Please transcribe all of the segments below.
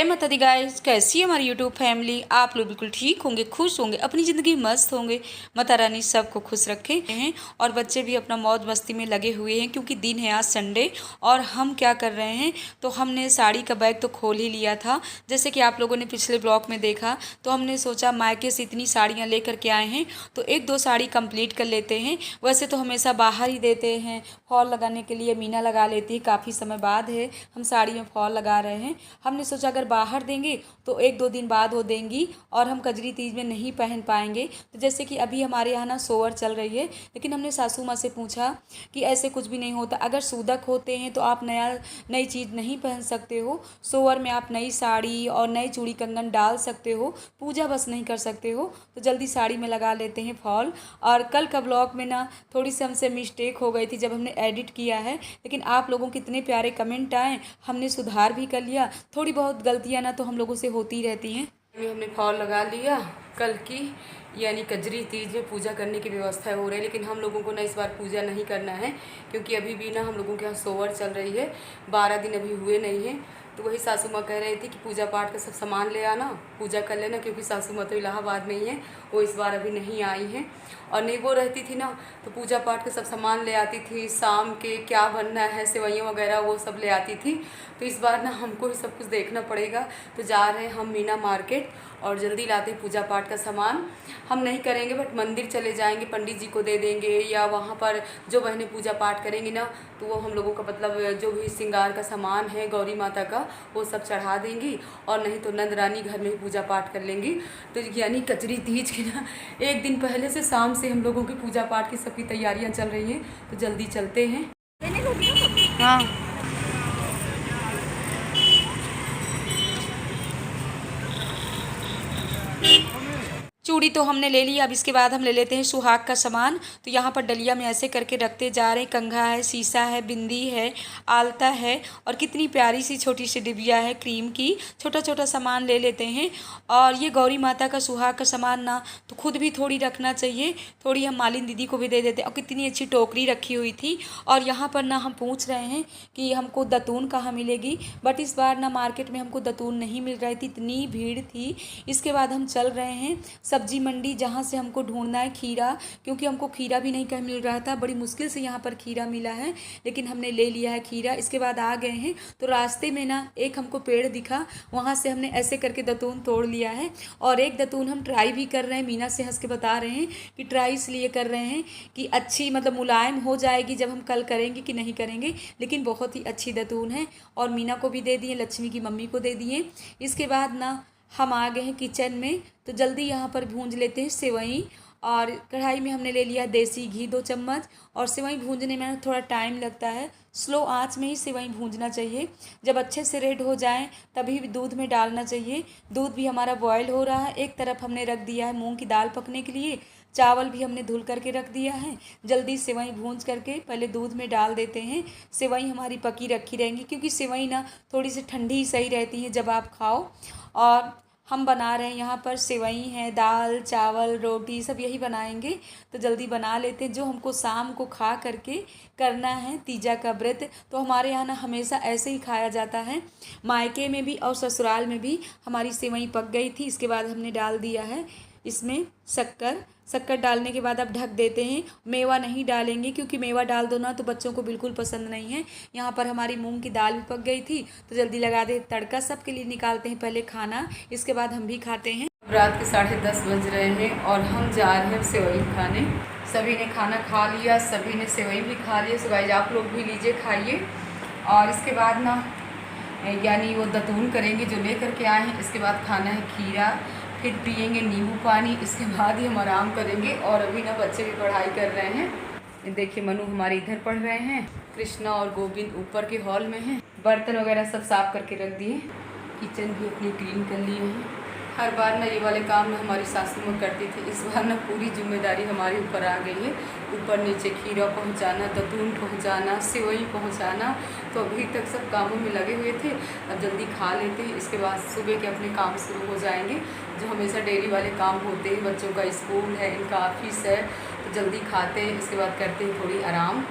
जय माता दी गाइस, कैसी है हमारी यूट्यूब फैमिली। आप लोग बिल्कुल ठीक होंगे, खुश होंगे, अपनी ज़िंदगी मस्त होंगे। माता रानी सबको खुश रखे हैं और बच्चे भी अपना मौज मस्ती में लगे हुए हैं क्योंकि दिन है आज संडे। और हम क्या कर रहे हैं, तो हमने साड़ी का बैग तो खोल ही लिया था। जैसे कि आप लोगों ने पिछले ब्लॉग में देखा, तो हमने सोचा मायके से इतनी साड़ियाँ लेकर के आए हैं तो एक दो साड़ी कंप्लीट कर लेते हैं। वैसे तो हमेशा बाहर ही देते हैं फॉल लगाने के लिए, मीना लगा लेती है, काफ़ी समय बाद है हम साड़ी में फॉल लगा रहे हैं। हमने सोचा अगर बाहर देंगे तो एक दो दिन बाद वो देंगी और हम कजरी तीज में नहीं पहन पाएंगे। तो जैसे कि अभी हमारे यहाँ ना सोवर चल रही है, लेकिन हमने सासू माँ से पूछा कि ऐसे कुछ भी नहीं होता। अगर सूदक होते हैं तो आप नई चीज़ नहीं पहन सकते हो। सोवर में आप नई साड़ी और नई चूड़ी कंगन डाल सकते हो, पूजा बस नहीं कर सकते हो। तो जल्दी साड़ी में लगा लेते हैं फॉल। और कल का ब्लॉग में ना थोड़ी सी हमसे मिस्टेक हो गई थी जब हमने एडिट किया है, लेकिन आप लोगों के इतने प्यारे कमेंट आए, हमने सुधार भी कर लिया। थोड़ी बहुत गलतियां ना तो हम लोगों से होती रहती हैं। हमने फॉल लगा लिया। कल की यानी कजरी तीज में पूजा करने की व्यवस्था हो रही है, लेकिन हम लोगों को ना इस बार पूजा नहीं करना है क्योंकि अभी भी ना हम लोगों के यहाँ सोवर चल रही है। 12 दिन अभी हुए नहीं हैं। तो वही सासू माँ कह रही थी कि पूजा पाठ का सब सामान ले आना, पूजा कर लेना, क्योंकि सासू माँ तो इलाहाबाद में ही है, वो इस बार अभी नहीं आई हैं। और नहीं वो रहती थी ना तो पूजा पाठ का सब सामान ले आती थी, शाम के क्या बनना है, सेवइयाँ वगैरह वो सब ले आती थी। तो इस बार ना हमको ही सब कुछ देखना पड़ेगा। तो जा रहे हैं हम मीना मार्केट और जल्दी लाते पूजा पाठ का सामान। हम नहीं करेंगे बट मंदिर चले जाएंगे, पंडित जी को दे देंगे, या वहाँ पर जो बहनें पूजा पाठ करेंगी ना तो वो हम लोगों का मतलब जो भी श्रृंगार का सामान है गौरी माता का वो सब चढ़ा देंगी, और नहीं तो नंद रानी घर में ही पूजा पाठ कर लेंगी। तो यानी कजरी तीज की ना एक दिन पहले से शाम से हम लोगों की पूजा पाठ की सबकी तैयारियाँ चल रही हैं। तो जल्दी चलते हैं। हाँ, चूड़ी तो हमने ले ली। अब इसके बाद हम ले लेते हैं सुहाग का सामान। तो यहाँ पर डलिया में ऐसे करके रखते जा रहे हैं। कंघा है, शीशा है, बिंदी है, आलता है, और कितनी प्यारी सी छोटी सी डिबिया है क्रीम की। छोटा छोटा सामान ले लेते हैं। और ये गौरी माता का सुहाग का सामान ना तो खुद भी थोड़ी रखना चाहिए, थोड़ी हम मालिन दीदी को भी दे देते हैं। और कितनी अच्छी टोकरी रखी हुई थी। और यहाँ पर ना हम पूछ रहे हैं कि हमको दतून कहाँ मिलेगी, बट इस बार ना मार्केट में हमको दतून नहीं मिल रही थी, इतनी भीड़ थी। इसके बाद हम चल रहे हैं सब्जी मंडी, जहाँ से हमको ढूंढना है खीरा, क्योंकि हमको खीरा भी नहीं कहीं मिल रहा था। बड़ी मुश्किल से यहाँ पर खीरा मिला है, लेकिन हमने ले लिया है खीरा। इसके बाद आ गए हैं तो रास्ते में ना एक हमको पेड़ दिखा, वहाँ से हमने ऐसे करके दतून तोड़ लिया है। और एक दतून हम ट्राई भी कर रहे हैं, मीना से हंस के बता रहे हैं कि ट्राई इसलिए कर रहे हैं कि अच्छी मतलब मुलायम हो जाएगी जब हम कल करेंगे कि नहीं करेंगे। लेकिन बहुत ही अच्छी दतून है और मीना को भी दे दिए, लक्ष्मी की मम्मी को दे दिए। इसके बाद ना हम आ गए हैं किचन में। तो जल्दी यहाँ पर भूंज लेते हैं सेवई। और कढ़ाई में हमने ले लिया देसी घी 2 चम्मच। और सेवई भूंजने में थोड़ा टाइम लगता है, स्लो आंच में ही सेवई भूंजना चाहिए। जब अच्छे से रेड हो जाएं तभी दूध में डालना चाहिए। दूध भी हमारा बॉयल हो रहा है। एक तरफ हमने रख दिया है मूंग की दाल पकने के लिए, चावल भी हमने धुल करके रख दिया है। जल्दी सेवई भूंज करके पहले दूध में डाल देते हैं। सेवई हमारी पकी रखी रहेंगी क्योंकि सेवई ना थोड़ी सी ठंडी ही सही रहती है जब आप खाओ। और हम बना रहे हैं यहाँ पर सेवई है, दाल चावल रोटी सब यही बनाएंगे। तो जल्दी बना लेते हैं, जो हमको शाम को खा करके करना है तीजा का व्रत। तो हमारे यहाँ ना हमेशा ऐसे ही खाया जाता है, मायके में भी और ससुराल में भी। हमारी सेवई पक गई थी। इसके बाद हमने डाल दिया है इसमें शक्कर डालने के बाद अब ढक देते हैं। मेवा नहीं डालेंगे क्योंकि मेवा डाल दो ना तो बच्चों को बिल्कुल पसंद नहीं है। यहाँ पर हमारी मूंग की दाल भी पक गई थी। तो जल्दी लगा दे तड़का। सबके लिए निकालते हैं पहले खाना, इसके बाद हम भी खाते हैं। रात के 10:30 बज रहे हैं और हम जा रहे हैं सेवई खाने। सभी ने खाना खा लिया, सभी ने सेवई भी खा लिया। सो गाइस आप लोग भी लीजिए, खाइए। और इसके बाद ना यानी वो दतून करेंगे जो ले करके आए हैं। इसके बाद खाना है खीरा, फिर पियेंगे नींबू पानी, इसके बाद ही हम आराम करेंगे। और अभी ना बच्चे भी पढ़ाई कर रहे हैं। देखिए मनु हमारे इधर पढ़ रहे हैं, कृष्णा और गोविंद ऊपर के हॉल में हैं। बर्तन वगैरह सब साफ करके रख दिए, किचन भी अपनी क्लीन कर लिए हैं। हर बार ना ये वाले काम ना हमारी सासू माँ करती थी, इस बार ना पूरी जिम्मेदारी हमारे ऊपर आ गई है। ऊपर नीचे खीरा पहुँचाना, दतून पहुँचाना, सेवई पहुँचाना। तो अभी तक सब कामों में लगे हुए थे। अब जल्दी खा लेते हैं, इसके बाद सुबह के अपने काम शुरू हो जाएंगे जो हमेशा डेली वाले काम होते हैं। बच्चों का स्कूल है, इनका ऑफिस है, तो जल्दी खाते हैं, इसके बाद करते हैं थोड़ी आराम।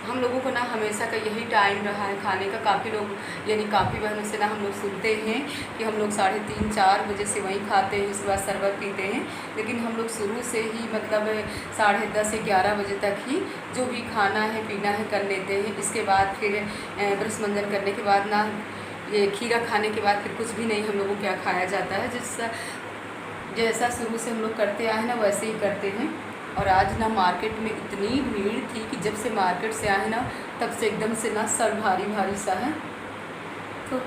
हम लोगों को ना हमेशा का यही टाइम रहा है खाने का। काफ़ी लोग यानी काफ़ी बहनों से ना हम लोग सुनते हैं कि हम लोग 3:30-4 बजे से वहीं खाते हैं, उसके बाद शरबत पीते हैं। लेकिन हम लोग शुरू से ही मतलब 10:30-11 बजे तक ही जो भी खाना है पीना है कर लेते हैं। इसके बाद फिर ब्रश मंजन करने के बाद ना ये खीरा खाने के बाद फिर कुछ भी नहीं हम लोगों को क्या खाया जाता है। जैसा शुरू से हम लोग करते आए ना वैसे ही करते हैं। और आज ना मार्केट में इतनी भीड़ थी कि जब से मार्केट से आए ना तब से एकदम से ना सर भारी भारी सा है। तो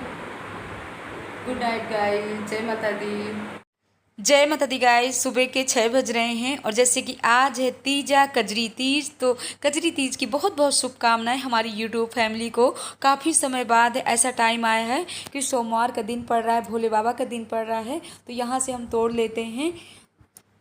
गुड नाइट गाइस, जय माता दी। जय माता दी गाइस। सुबह के 6 बज रहे हैं और जैसे कि आज है तीजा कजरी तीज, तो कजरी तीज की बहुत बहुत शुभकामनाएं हमारी यूट्यूब फैमिली को। काफ़ी समय बाद ऐसा टाइम आया है कि सोमवार का दिन पड़ रहा है, भोले बाबा का दिन पड़ रहा है। तो यहाँ से हम तोड़ लेते हैं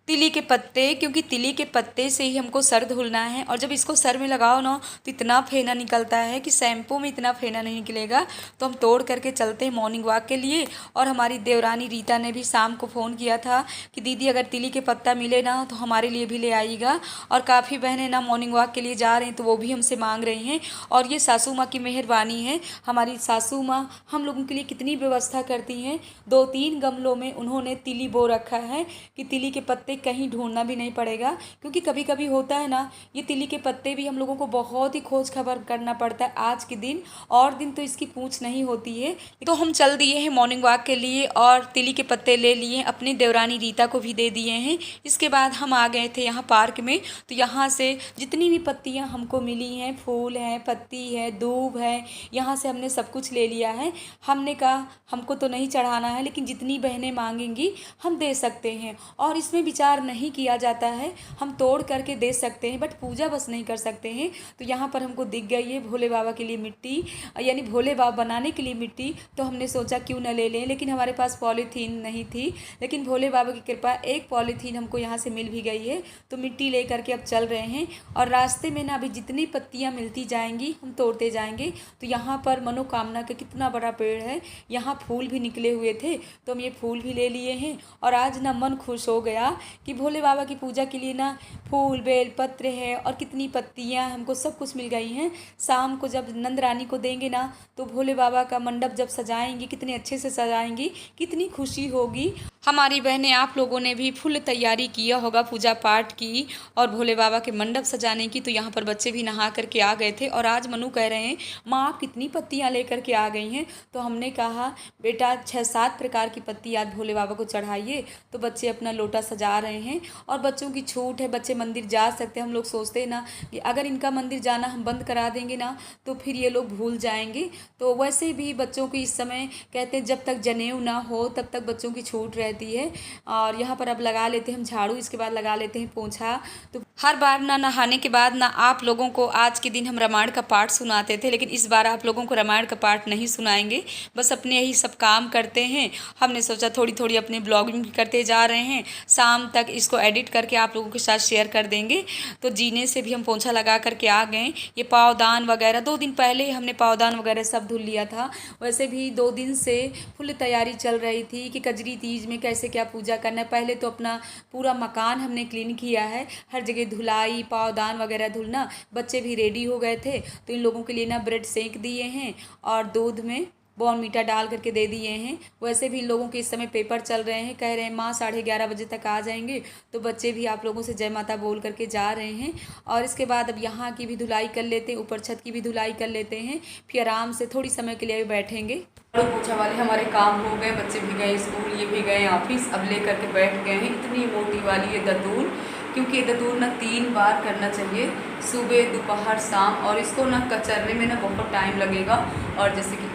तिली के पत्ते, क्योंकि तिली के पत्ते से ही हमको सर धुलना है। और जब इसको सर में लगाओ ना तो इतना फेना निकलता है कि शैम्पू में इतना फेना नहीं निकलेगा। तो हम तोड़ करके चलते हैं मॉर्निंग वॉक के लिए। और हमारी देवरानी रीता ने भी शाम को फ़ोन किया था कि दीदी अगर तिली के पत्ता मिले ना तो हमारे लिए भी ले आइएगा। और काफ़ी बहनें ना मॉर्निंग वॉक के लिए जा रहे हैं तो वो भी हमसे मांग रही हैं। और ये सासू माँ की मेहरबानी है, हमारी सासू माँ हम लोगों के लिए कितनी व्यवस्था करती हैं। 2-3 गमलों में उन्होंने तिली बो रखा है कि तिली के पत्ते कहीं ढूंढना भी नहीं पड़ेगा। क्योंकि कभी कभी होता है ना, ये तिली के पत्ते भी हम लोगों को बहुत ही खोज खबर करना पड़ता है। आज के दिन और दिन तो इसकी पूछ नहीं होती है। तो हम चल दिए हैं मॉर्निंग वॉक के लिए और तिली के पत्ते ले लिए, अपनी देवरानी रीता को भी दे दिए हैं। इसके बाद हम आ गए थे यहाँ पार्क में। तो यहाँ से जितनी भी पत्तियाँ हमको मिली हैं, फूल हैं, पत्ती है, दूब है, यहाँ से हमने सब कुछ ले लिया है। हमने कहा हमको तो नहीं चढ़ाना है, लेकिन जितनी बहनें मांगेंगी हम दे सकते हैं। और इसमें विचार नहीं किया जाता है, हम तोड़ करके दे सकते हैं बट पूजा बस नहीं कर सकते हैं। तो यहाँ पर हमको दिख गई है भोले बाबा के लिए मिट्टी, यानी भोले बाबा बनाने के लिए मिट्टी। तो हमने सोचा क्यों न ले लें, लेकिन हमारे पास पॉलीथीन नहीं थी। लेकिन भोले बाबा की कृपा एक पॉलीथीन हमको यहाँ से मिल भी गई है। तो मिट्टी ले करके अब चल रहे हैं और रास्ते में ना अभी जितनी पत्तियाँ मिलती जाएंगी हम तोड़ते जाएंगे। तो यहाँ पर मनोकामना का कितना बड़ा पेड़ है, यहाँ फूल भी निकले हुए थे तो हम ये फूल भी ले लिए हैं। और आज ना मन खुश हो गया कि भोले बाबा की पूजा के लिए ना फूल बेल पत्र है और कितनी पत्तियां हमको सब कुछ मिल गई हैं। शाम को जब नंद रानी को देंगे ना तो भोले बाबा का मंडप जब सजाएंगी, कितने अच्छे से सजाएंगी, कितनी खुशी होगी। हमारी बहनें आप लोगों ने भी फुल तैयारी किया होगा पूजा पाठ की और भोले बाबा के मंडप सजाने की। तो यहाँ पर बच्चे भी नहा करके आ गए थे और आज मनु कह रहे हैं माँ आप कितनी पत्तियाँ लेकर के आ गई हैं। तो हमने कहा बेटा 6-7 प्रकार की पत्ती आज भोले बाबा को चढ़ाइए। तो बच्चे अपना लोटा सजा रहे हैं और बच्चों की छूट है, बच्चे मंदिर जा सकते हैं। हम लोग सोचते हैं ना कि अगर इनका मंदिर जाना हम बंद करा देंगे ना तो फिर ये लोग भूल जाएंगे। तो वैसे भी बच्चों की इस समय कहते हैं जब तक जनेऊ ना हो तब तक बच्चों की छूट रहती है। और यहाँ पर अब लगा लेते हैं हम झाड़ू, इसके बाद लगा लेते हैं पोंछा। तो हर बार ना नहाने के बाद ना आप लोगों को आज के दिन हम रामायण का पाठ सुनाते थे, लेकिन इस बार आप लोगों को रामायण का पाठ नहीं सुनाएंगे, बस अपने यही सब काम करते हैं। हमने सोचा थोड़ी थोड़ी अपने ब्लॉगिंग करते जा रहे हैं, शाम तक इसको एडिट करके आप लोगों के साथ शेयर कर देंगे। तो जीने से भी हम पोंछा लगा करके आ गए। ये पावदान वगैरह 2 दिन पहले हमने पावदान वगैरह सब धुल लिया था। वैसे भी 2 दिन से फुल तैयारी चल रही थी कि कजरी तीज में कैसे क्या पूजा करना है। पहले तो अपना पूरा मकान हमने क्लीन किया है, हर जगह धुलाई पावदान वगैरह धुलना। बच्चे भी रेडी हो गए थे तो इन लोगों के लिए ना ब्रेड सेंक दिए हैं और दूध में बॉर्नवीटा डाल करके दे दिए हैं। वैसे भी इन लोगों के इस समय पेपर चल रहे हैं, कह रहे हैं माँ 11:30 बजे तक आ जाएंगे। तो बच्चे भी आप लोगों से जय माता बोल करके जा रहे हैं। और इसके बाद अब यहाँ की भी धुलाई कर लेते हैं, ऊपर छत की भी धुलाई कर लेते हैं, फिर आराम से थोड़ी समय के लिए बैठेंगे। पोछा वाले हमारे काम हो गए, बच्चे भी गए स्कूल, ये भी गए ऑफिस, अब ले करके बैठ गए हैं। इतनी मोटी वाली ये दतूर, क्योंकि ये दतूर ना 3 बार करना चाहिए, सुबह दोपहर शाम। और इसको ना कचरने में ना बहुत टाइम लगेगा। और जैसे कि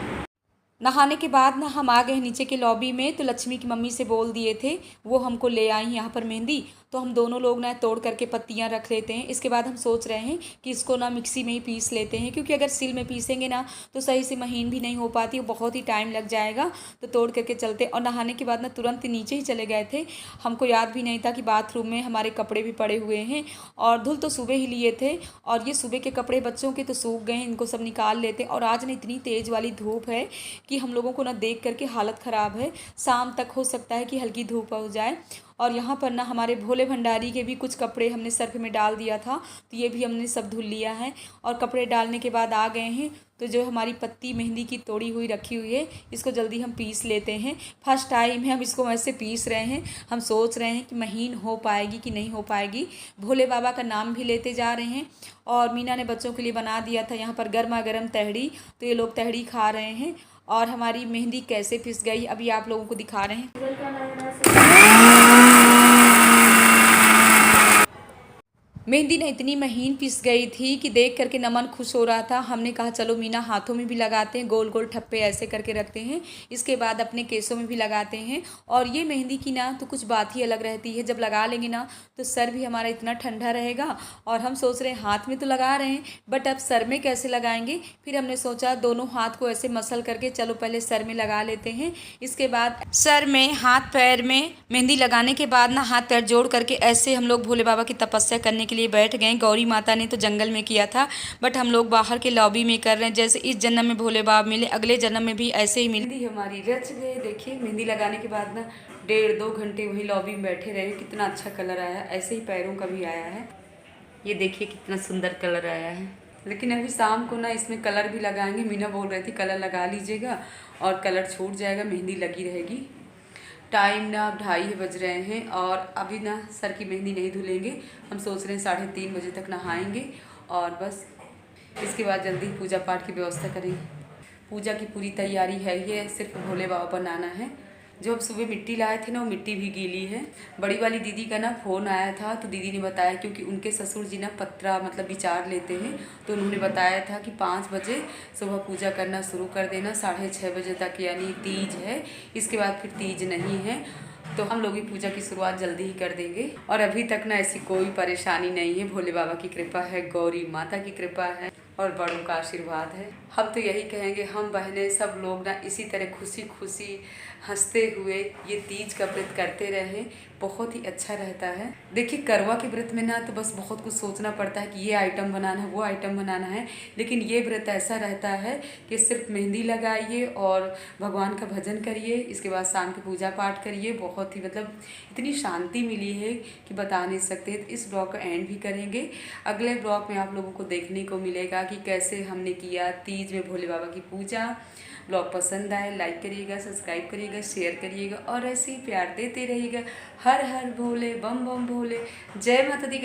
नहाने के बाद ना हम आ गए नीचे के लॉबी में। तो लक्ष्मी की मम्मी से बोल दिए थे, वो हमको ले आई यहाँ पर मेहंदी। तो हम दोनों लोग ना तोड़ करके पत्तियाँ रख लेते हैं। इसके बाद हम सोच रहे हैं कि इसको ना मिक्सी में ही पीस लेते हैं, क्योंकि अगर सिल में पीसेंगे ना तो सही से महीन भी नहीं हो पाती, बहुत ही टाइम लग जाएगा। तो तोड़ करके चलते। और नहाने के बाद ना तुरंत नीचे ही चले गए थे, हमको याद भी नहीं था कि बाथरूम में हमारे कपड़े भी पड़े हुए हैं। और धुल तो सुबह ही लिए थे और ये सुबह के कपड़े बच्चों के तो सूख गए हैं, इनको सब निकाल लेते। और आज ना इतनी तेज़ वाली धूप है कि हम लोगों को ना देख करके हालत ख़राब है। शाम तक हो सकता है कि हल्की धूप हो जाए। और यहाँ पर ना हमारे भोले भंडारी के भी कुछ कपड़े हमने सर्फ में डाल दिया था, तो ये भी हमने सब धुल लिया है। और कपड़े डालने के बाद आ गए हैं, तो जो हमारी पत्ती मेहंदी की तोड़ी हुई रखी हुई है, इसको जल्दी हम पीस लेते हैं। फर्स्ट टाइम है हम इसको वैसे पीस रहे हैं। हम सोच रहे हैं कि महीन हो पाएगी कि नहीं हो पाएगी। भोले बाबा का नाम भी लेते जा रहे हैं। और मीना ने बच्चों के लिए बना दिया था यहाँ पर गर्मा गर्म तहड़ी, तो ये लोग तहड़ी खा रहे हैं। और हमारी मेहंदी कैसे पिस गई अभी आप लोगों को दिखा रहे हैं। मेहंदी ना इतनी महीन पिस गई थी कि देख करके नमन खुश हो रहा था। हमने कहा चलो मीना हाथों में भी लगाते हैं, गोल गोल ठप्पे ऐसे करके रखते हैं, इसके बाद अपने केसों में भी लगाते हैं। और ये मेहंदी की ना तो कुछ बात ही अलग रहती है, जब लगा लेंगे ना तो सर भी हमारा इतना ठंडा रहेगा। और हम सोच रहे हैं हाथ में तो लगा रहे हैं, बट अब सर में कैसे लगाएंगे। फिर हमने सोचा दोनों हाथ को ऐसे मसल करके चलो पहले सर में लगा लेते हैं, इसके बाद सर में हाथ पैर में मेहंदी लगाने के बाद ना हाथ पैर जोड़ करके ऐसे हम लोग भोले बाबा की तपस्या करने के लिए बैठ गए। गौरी माता ने तो जंगल में किया था, बट हम लोग बाहर के लॉबी में कर रहे हैं। जैसे इस जन्म में भोले बाबा मिले, अगले जन्म में भी ऐसे ही मेहंदी हमारी रच गए। देखिए मेहंदी लगाने के बाद ना 1.5-2 घंटे वहीं लॉबी में बैठे रहे। कितना अच्छा कलर आया, ऐसे ही पैरों का भी आया है। ये देखिए कितना सुंदर कलर आया है। लेकिन अभी शाम को ना इसमें कलर भी लगाएंगे। मीना बोल रही थी कलर लगा लीजिएगा और कलर छूट जाएगा, मेहंदी लगी रहेगी। टाइम ना अब 2:30 बज रहे हैं और अभी ना सर की मेहंदी नहीं धुलेंगे। हम सोच रहे हैं 3:30 बजे तक नहाएंगे और बस इसके बाद जल्दी पूजा पाठ की व्यवस्था करेंगे। पूजा की पूरी तैयारी है, ये सिर्फ भोले बाबा बनाना है। जो हम सुबह मिट्टी लाए थे ना वो मिट्टी भी गीली है। बड़ी वाली दीदी का ना फ़ोन आया था, तो दीदी ने बताया क्योंकि उनके ससुर जी ना पत्रा मतलब विचार लेते हैं, तो उन्होंने बताया था कि 5 बजे सुबह पूजा करना शुरू कर देना, 6:30 बजे तक, यानी तीज है, इसके बाद फिर तीज नहीं है, तो हम लोग भी पूजा की शुरुआत जल्दी ही कर देंगे। और अभी तक ना ऐसी कोई परेशानी नहीं है। भोले बाबा की कृपा है, गौरी माता की कृपा है और बड़ों का आशीर्वाद है। हम तो यही कहेंगे हम बहनें सब लोग ना इसी तरह खुशी खुशी हंसते हुए ये तीज का व्रत करते रहें, बहुत ही अच्छा रहता है। देखिए करवा के व्रत में ना तो बस बहुत कुछ सोचना पड़ता है कि ये आइटम बनाना है, वो आइटम बनाना है, लेकिन ये व्रत ऐसा रहता है कि सिर्फ मेहंदी लगाइए और भगवान का भजन करिए, इसके बाद शाम की पूजा पाठ करिए। बहुत ही मतलब इतनी शांति मिली है कि बता नहीं सकते। तो इस ब्लॉग का एंड भी करेंगे। अगले ब्लॉग में आप लोगों को देखने को मिलेगा कि कैसे हमने किया तीज में भोले बाबा की पूजा। ब्लॉग पसंद आए लाइक करिएगा, सब्सक्राइब करिएगा, शेयर करिएगा और ऐसे ही प्यार देते रहिएगा। हर हर भोले, बम बम भोले, जय माता दी।